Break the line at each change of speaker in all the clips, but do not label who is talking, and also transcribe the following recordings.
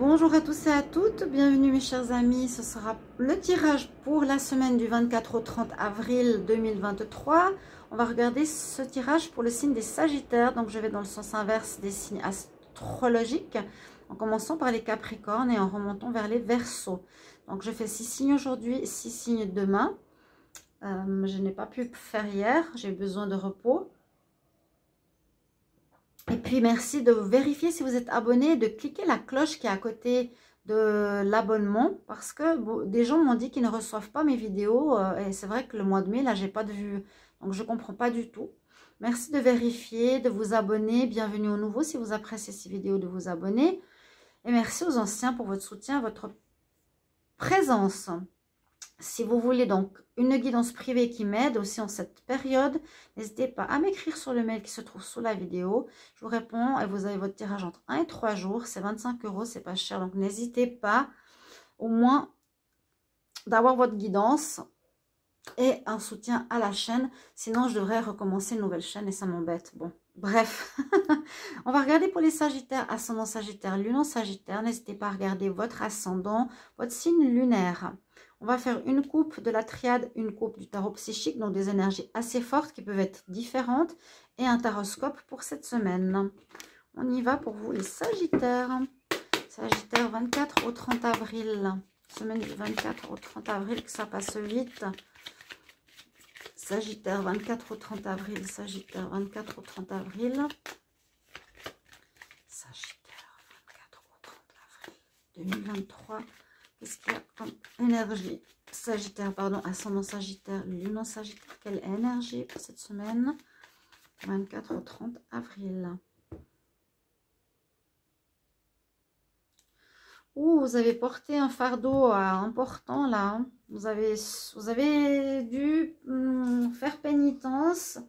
Bonjour à tous et à toutes, bienvenue mes chers amis, ce sera le tirage pour la semaine du 24 au 30 avril 2023. On va regarder ce tirage pour le signe des Sagittaires, donc je vais dans le sens inverse des signes astrologiques, en commençant par les Capricornes et en remontant vers les Verseaux. Donc je fais 6 signes aujourd'hui, 6 signes demain. Je n'ai pas pu faire hier, j'ai eu besoin de repos. Et puis, merci de vérifier si vous êtes abonné, de cliquer la cloche qui est à côté de l'abonnement. Parce que des gens m'ont dit qu'ils ne reçoivent pas mes vidéos. Et c'est vrai que le mois de mai, là, j'ai pas de vue. Donc, je ne comprends pas du tout. Merci de vérifier, de vous abonner. Bienvenue aux nouveaux si vous appréciez ces vidéos, de vous abonner. Et merci aux anciens pour votre soutien, votre présence. Si vous voulez donc une guidance privée qui m'aide aussi en cette période, n'hésitez pas à m'écrire sur le mail qui se trouve sous la vidéo. Je vous réponds et vous avez votre tirage entre 1 et 3 jours. C'est 25 €, c'est pas cher. Donc n'hésitez pas au moins d'avoir votre guidance et un soutien à la chaîne. Sinon, je devrais recommencer une nouvelle chaîne et ça m'embête. Bon, bref. On va regarder pour les Sagittaires, ascendant Sagittaire, lune en Sagittaire. N'hésitez pas à regarder votre ascendant, votre signe lunaire. On va faire une coupe de la triade, une coupe du tarot psychique, donc des énergies assez fortes qui peuvent être différentes, et un taroscope pour cette semaine. On y va pour vous les Sagittaires. Sagittaire 24 au 30 avril. Semaine du 24 au 30 avril, que ça passe vite. Sagittaire 24 au 30 avril. Sagittaire 24 au 30 avril. Sagittaire 24 au 30 avril 2023. Qu'est-ce qu'il y a comme énergie? Sagittaire, pardon, ascendant Sagittaire, lune en Sagittaire. Quelle énergie pour cette semaine? 24 au 30 avril. Ouh, vous avez porté un fardeau important là. Vous avez dû faire pénitence,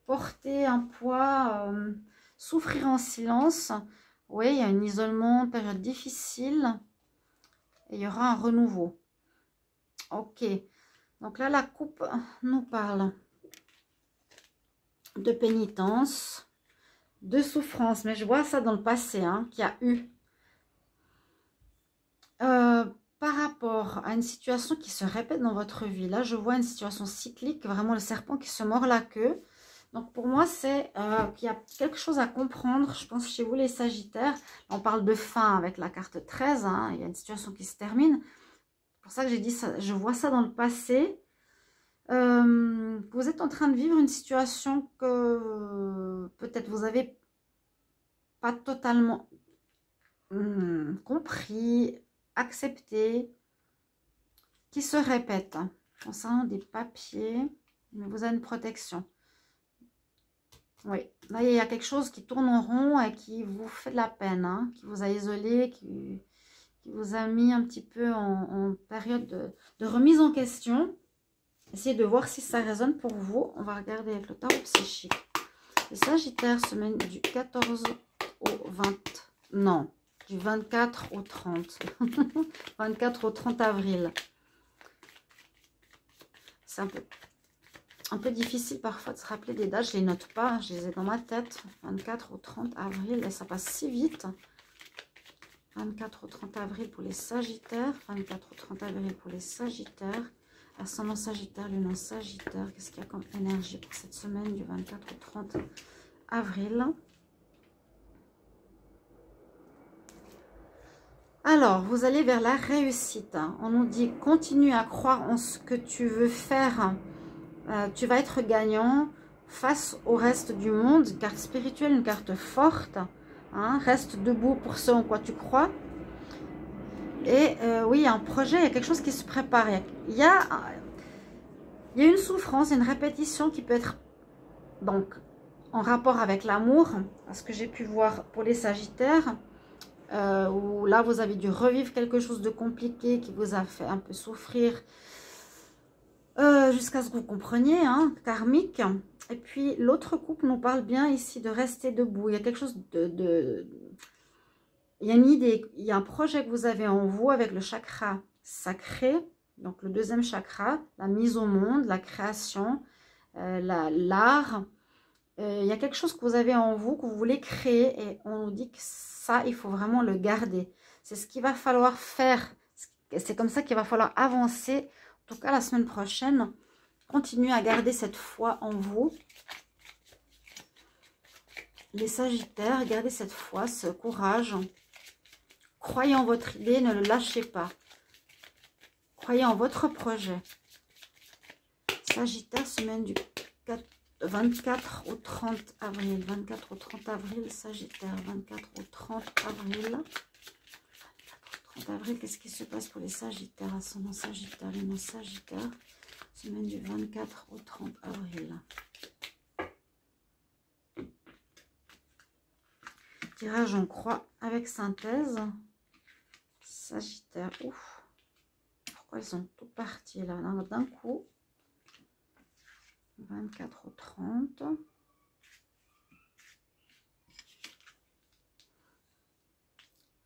porter un poids, souffrir en silence. Oui, il y a un isolement, une période difficile. Et il y aura un renouveau. Ok. Donc là, la coupe nous parle de pénitence, de souffrance. Mais je vois ça dans le passé, hein, qu'il y a eu. Par rapport à une situation qui se répète dans votre vie. Là, je vois une situation cyclique. Vraiment, le serpent qui se mord la queue. Donc, pour moi, c'est qu'il y a quelque chose à comprendre. Je pense chez vous, les Sagittaires. On parle de fin avec la carte 13. Hein, il y a une situation qui se termine. C'est pour ça que j'ai dit ça. Je vois ça dans le passé. Vous êtes en train de vivre une situation que peut-être vous n'avez pas totalement compris, accepté, qui se répète. Concernant des papiers, mais vous avez une protection. Oui, là il y a quelque chose qui tourne en rond et qui vous fait de la peine, hein, qui vous a isolé, qui vous a mis un petit peu en période de remise en question. Essayez de voir si ça résonne pour vous. On va regarder avec le tarot psychique. Les Sagittaires, semaine du 14 au 20... Non, du 24 au 30. 24 au 30 avril. C'est un peu difficile parfois de se rappeler des dates. Je ne les note pas, je les ai dans ma tête. 24 au 30 avril, et ça passe si vite. 24 au 30 avril pour les Sagittaires. 24 au 30 avril pour les Sagittaires. Ascendant Sagittaire, lune en Sagittaire. Qu'est-ce qu'il y a comme énergie pour cette semaine du 24 au 30 avril? Alors, vous allez vers la réussite. On nous dit, continue à croire en ce que tu veux faire. Tu vas être gagnant face au reste du monde. Une carte spirituelle, une carte forte. Hein, reste debout pour ce en quoi tu crois. Et oui, il y a un projet, il y a quelque chose qui se prépare. Il y a une souffrance, une répétition qui peut être donc en rapport avec l'amour. Parce que j'ai pu voir pour les Sagittaires, où là vous avez dû revivre quelque chose de compliqué qui vous a fait un peu souffrir. Jusqu'à ce que vous compreniez, hein, karmique. Et puis l'autre couple nous parle bien ici de rester debout. Il y a quelque chose il y a une idée, il y a un projet que vous avez en vous avec le chakra sacré, donc le deuxième chakra, la mise au monde, la création, l'art, il y a quelque chose que vous avez en vous, que vous voulez créer, et on nous dit que ça, il faut vraiment le garder. C'est ce qu'il va falloir faire. C'est comme ça qu'il va falloir avancer. En tout cas, la semaine prochaine, continuez à garder cette foi en vous. Les Sagittaires, gardez cette foi, ce courage. Croyez en votre idée, ne le lâchez pas. Croyez en votre projet. Sagittaire, semaine du 24 au 30 avril. 24 au 30 avril, Sagittaire. 24 au 30 avril. 30 avril, qu'est-ce qui se passe pour les Sagittaires? Ascendant Sagittaire, les Sagittaire. Semaine du 24 au 30 avril. Tirage en croix avec synthèse. Sagittaire, ouf. Pourquoi ils sont tous partis là, d'un coup? 24 au 30.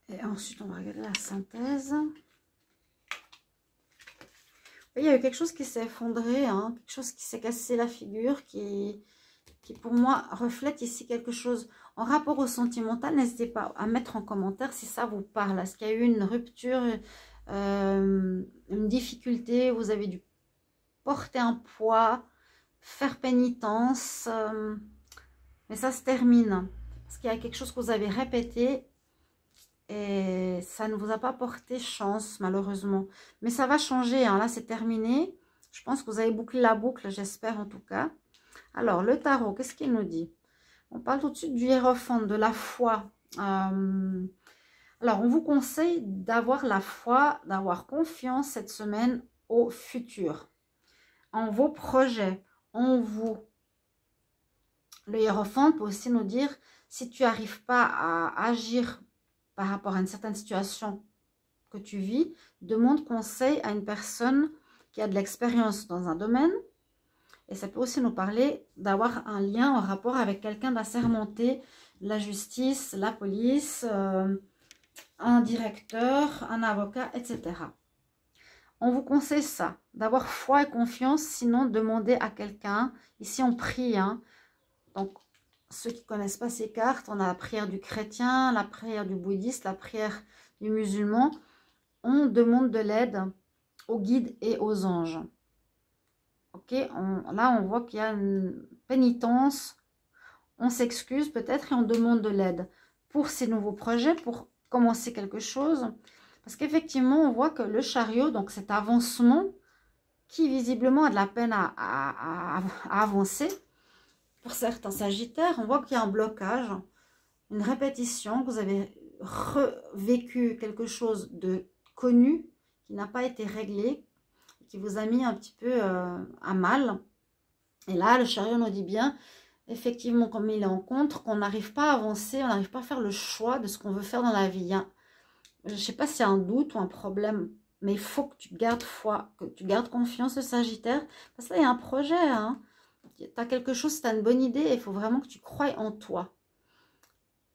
Et ensuite, on va regarder la synthèse. Il y a eu quelque chose qui s'est effondré, hein, quelque chose qui s'est cassé la figure, qui pour moi reflète ici quelque chose en rapport au sentimental. N'hésitez pas à mettre en commentaire si ça vous parle. Est-ce qu'il y a eu une rupture, une difficulté, vous avez dû porter un poids, faire pénitence, mais ça se termine. Parce qu'il y a quelque chose que vous avez répété et ça ne vous a pas porté chance, malheureusement. Mais ça va changer, hein. Là, c'est terminé. Je pense que vous avez bouclé la boucle, j'espère en tout cas. Alors, le tarot, qu'est-ce qu'il nous dit? On parle tout de suite du hiérophant, de la foi. Alors, on vous conseille d'avoir la foi, d'avoir confiance cette semaine au futur, en vos projets, en vous. Le hiérophant peut aussi nous dire, si tu n'arrives pas à agir par rapport à une certaine situation que tu vis, demande conseil à une personne qui a de l'expérience dans un domaine. Et ça peut aussi nous parler d'avoir un lien en rapport avec quelqu'un d'assermenté, la justice, la police, un directeur, un avocat, etc. On vous conseille ça, d'avoir foi et confiance, sinon demandez à quelqu'un. Ici on prie, hein. Donc ceux qui ne connaissent pas ces cartes, on a la prière du chrétien, la prière du bouddhiste, la prière du musulman. On demande de l'aide aux guides et aux anges. Ok, là on voit qu'il y a une pénitence, on s'excuse peut-être et on demande de l'aide pour ces nouveaux projets, pour commencer quelque chose. Parce qu'effectivement on voit que le chariot, donc cet avancement qui visiblement a de la peine à avancer, pour certains sagittaires, on voit qu'il y a un blocage, une répétition, que vous avez revécu quelque chose de connu qui n'a pas été réglé, qui vous a mis un petit peu à mal. Et là, le chariot nous dit bien, effectivement, comme il est en contre, qu'on n'arrive pas à avancer, on n'arrive pas à faire le choix de ce qu'on veut faire dans la vie. Hein. Je ne sais pas s'il y a un doute ou un problème, mais il faut que tu gardes foi, que tu gardes confiance, le Sagittaire. Parce que là, il y a un projet. Hein. Tu as quelque chose, tu as une bonne idée, il faut vraiment que tu croies en toi.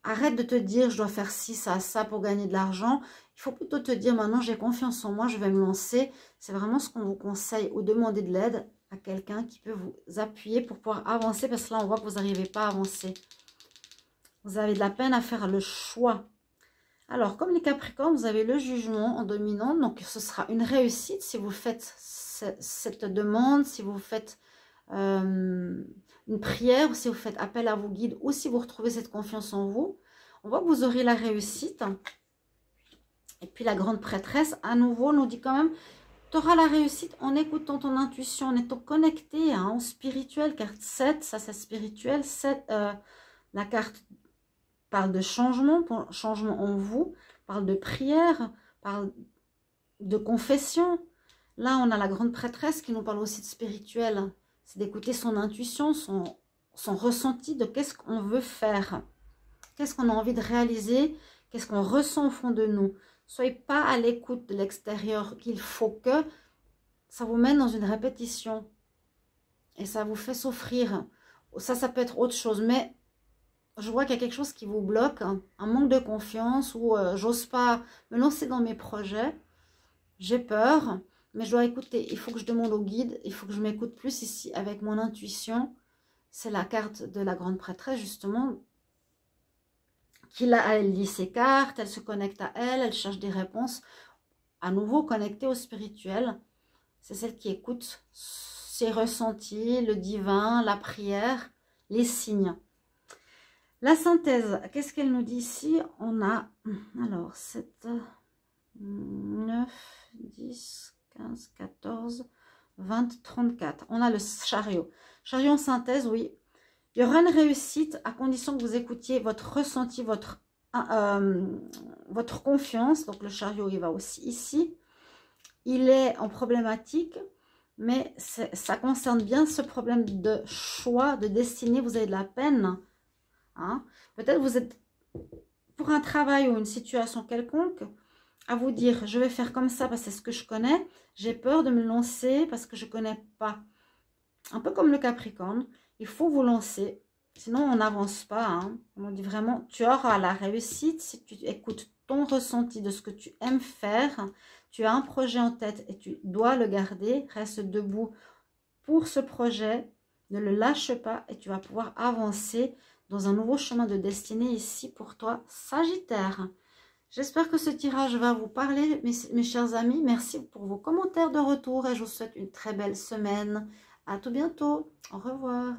Arrête de te dire, je dois faire ci, ça pour gagner de l'argent. Il faut plutôt te dire, maintenant j'ai confiance en moi, je vais me lancer. C'est vraiment ce qu'on vous conseille, ou demander de l'aide à quelqu'un qui peut vous appuyer pour pouvoir avancer. Parce que là, on voit que vous n'arrivez pas à avancer. Vous avez de la peine à faire le choix. Alors, comme les Capricornes, vous avez le jugement en dominant. Donc, ce sera une réussite si vous faites cette demande, si vous faites une prière, ou si vous faites appel à vos guides, ou si vous retrouvez cette confiance en vous. On voit que vous aurez la réussite. Et puis la grande prêtresse, à nouveau, nous dit quand même, tu auras la réussite en écoutant ton intuition, en étant connecté, hein, en spirituel. Carte 7, ça c'est spirituel. 7, la carte parle de changement en vous, parle de prière, parle de confession. Là, on a la grande prêtresse qui nous parle aussi de spirituel. C'est d'écouter son intuition, son ressenti de qu'est-ce qu'on veut faire. Qu'est-ce qu'on a envie de réaliser, qu'est-ce qu'on ressent au fond de nous. Soyez pas à l'écoute de l'extérieur, qu'il faut que ça vous mène dans une répétition. Et ça vous fait souffrir. Ça peut être autre chose, mais je vois qu'il y a quelque chose qui vous bloque, hein, un manque de confiance, ou j'ose pas me lancer dans mes projets. J'ai peur. Mais je dois écouter, il faut que je demande au guide, il faut que je m'écoute plus ici avec mon intuition. C'est la carte de la grande prêtresse, justement, elle lit ses cartes, elle se connecte à elle, elle cherche des réponses, à nouveau connectée au spirituel. C'est celle qui écoute ses ressentis, le divin, la prière, les signes. La synthèse, qu'est-ce qu'elle nous dit ici? On a, alors, 7, 9, 10, 15, 14, 20, 34. On a le chariot. Chariot en synthèse, oui. Il y aura une réussite à condition que vous écoutiez votre ressenti, votre confiance. Donc, le chariot, il va aussi ici. Il est en problématique, mais ça concerne bien ce problème de choix, de destinée. Vous avez de la peine. Hein? Peut-être vous êtes pour un travail ou une situation quelconque à vous dire, je vais faire comme ça parce que c'est ce que je connais. J'ai peur de me lancer parce que je ne connais pas. Un peu comme le Capricorne, il faut vous lancer. Sinon, on n'avance pas. Hein. On dit vraiment, tu auras la réussite si tu écoutes ton ressenti de ce que tu aimes faire. Tu as un projet en tête et tu dois le garder. Reste debout pour ce projet. Ne le lâche pas et tu vas pouvoir avancer dans un nouveau chemin de destinée ici pour toi, Sagittaire. J'espère que ce tirage va vous parler, mes chers amis. Merci pour vos commentaires de retour et je vous souhaite une très belle semaine. À tout bientôt. Au revoir.